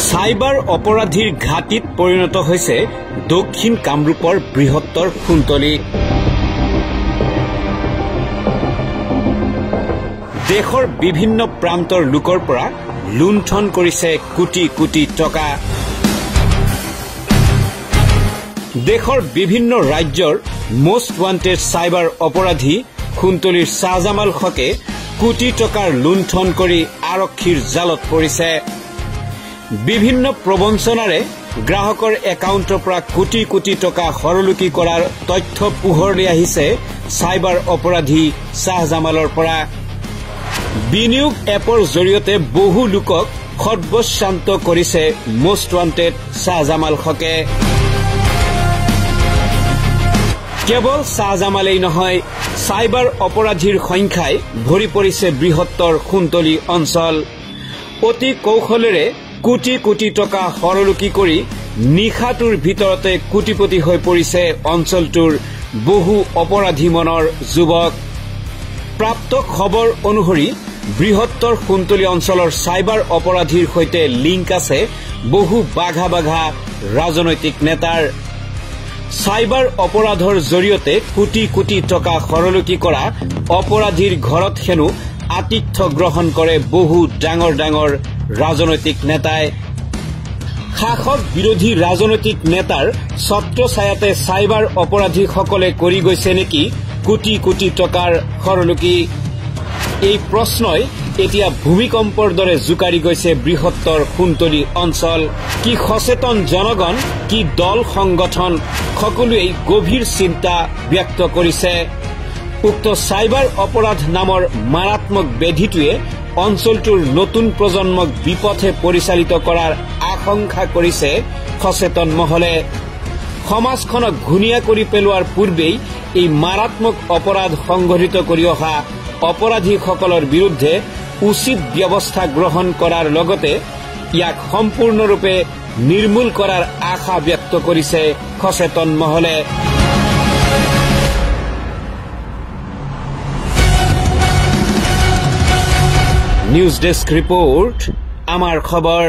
Cyber অপৰাধীৰ ঘাটিত পৰিণত হৈছে দক্ষিণ কামৰূপৰ বৃহত্তৰ খুন্তলি। দেশৰ বিভিন্ন প্ৰান্তৰ লোকৰ পৰা লুণ্ঠন কৰিছে কোটি কোটি টকা। দেশৰ বিভিন্ন ৰাজ্যৰ মোষ্ট ৱান্টেড সাইবাৰ অপৰাধী খুন্তলিৰ শাহজামাল হকে কোটি টকাৰ লুণ্ঠন কৰি আৰক্ষীৰ জালত পৰিছে। বিভিন্ন প্ৰবঞ্চনাৰে গ্ৰাহকৰ একাউণ্টৰ পৰা কোটি কোটি টকা হৰলুকি কৰাৰ তথ্য পোহৰলৈ আহিছে সাইবাৰ অপৰাধী শাহজামালৰ পৰা। বিনিয়োগ এপৰ জৰিয়তে বহু লোকক সৰ্বশান্ত কৰিছে মোষ্ট ৱান্টেড শাহজামাল হকে। কেৱল শাহজামালেই নহয়, সাইবাৰ অপৰাধীৰ সংখ্যাই ভৰি পৰিছে বৃহত্তৰ খুন্তলি অঞ্চল। অতি কৌশলেৰে কোটি কোটি টকা হৰলুকি কৰি নিশাটোৰ ভিতৰতে কোটিপতি হৈ পৰিছে অঞ্চলটোৰ বহু অপৰাধী মনৰ যুৱক। প্ৰাপ্ত খবৰ অনুসৰি বৃহত্তৰ খুন্তলি অঞ্চলৰ সাইবাৰ অপৰাধীৰ সৈতে লিংক আছে বহু বাঘা বাঘা ৰাজনৈতিক নেতাৰ। সাইবাৰ অপৰাধৰ জৰিয়তে কোটি কোটি টকা হৰলুকি কৰা অপৰাধীৰ ঘৰত হেনো আতিথ্য গ্ৰহণ কৰে বহু ডাঙৰ ডাঙৰ ৰাজনৈতিক নেতাই। শাসক বিৰোধী ৰাজনৈতিক নেতাৰ ছত্ৰছায়াতে সাইবাৰ অপৰাধীসকলে কৰি গৈছে নেকি কোটি কোটি টকাৰ হৰলুকি? এই প্ৰশ্নই এতিয়া ভূমিকম্পৰ দৰে জোকাৰি গৈছে বৃহত্তৰ খুন্তলি অঞ্চল। কি সচেতন জনগণ, কি দল সংগঠন, সকলোৱে গভীৰ চিন্তা ব্যক্ত কৰিছে। উক্ত সাইবাৰ অপৰাধ নামৰ মাৰাত্মক ব্যাধিটোৱে অঞ্চলটোৰ নতুন প্ৰজন্মক বিপথে পৰিচালিত কৰাৰ আশংকা কৰিছে সচেতন মহলে। সমাজখনক ঘূণীয়া কৰি পেলোৱাৰ পূৰ্বেই এই মাৰাত্মক অপৰাধ সংঘটিত কৰি অহা অপৰাধীসকলৰ বিৰুদ্ধে উচিত ব্যৱস্থা গ্ৰহণ কৰাৰ লগতে ইয়াক সম্পূৰ্ণৰূপে নিৰ্মূল কৰাৰ আশা ব্যক্ত কৰিছে সচেতন মহলে। নিউজ ডেস্ক ৰিপোৰ্ট, আমাৰ খবৰ।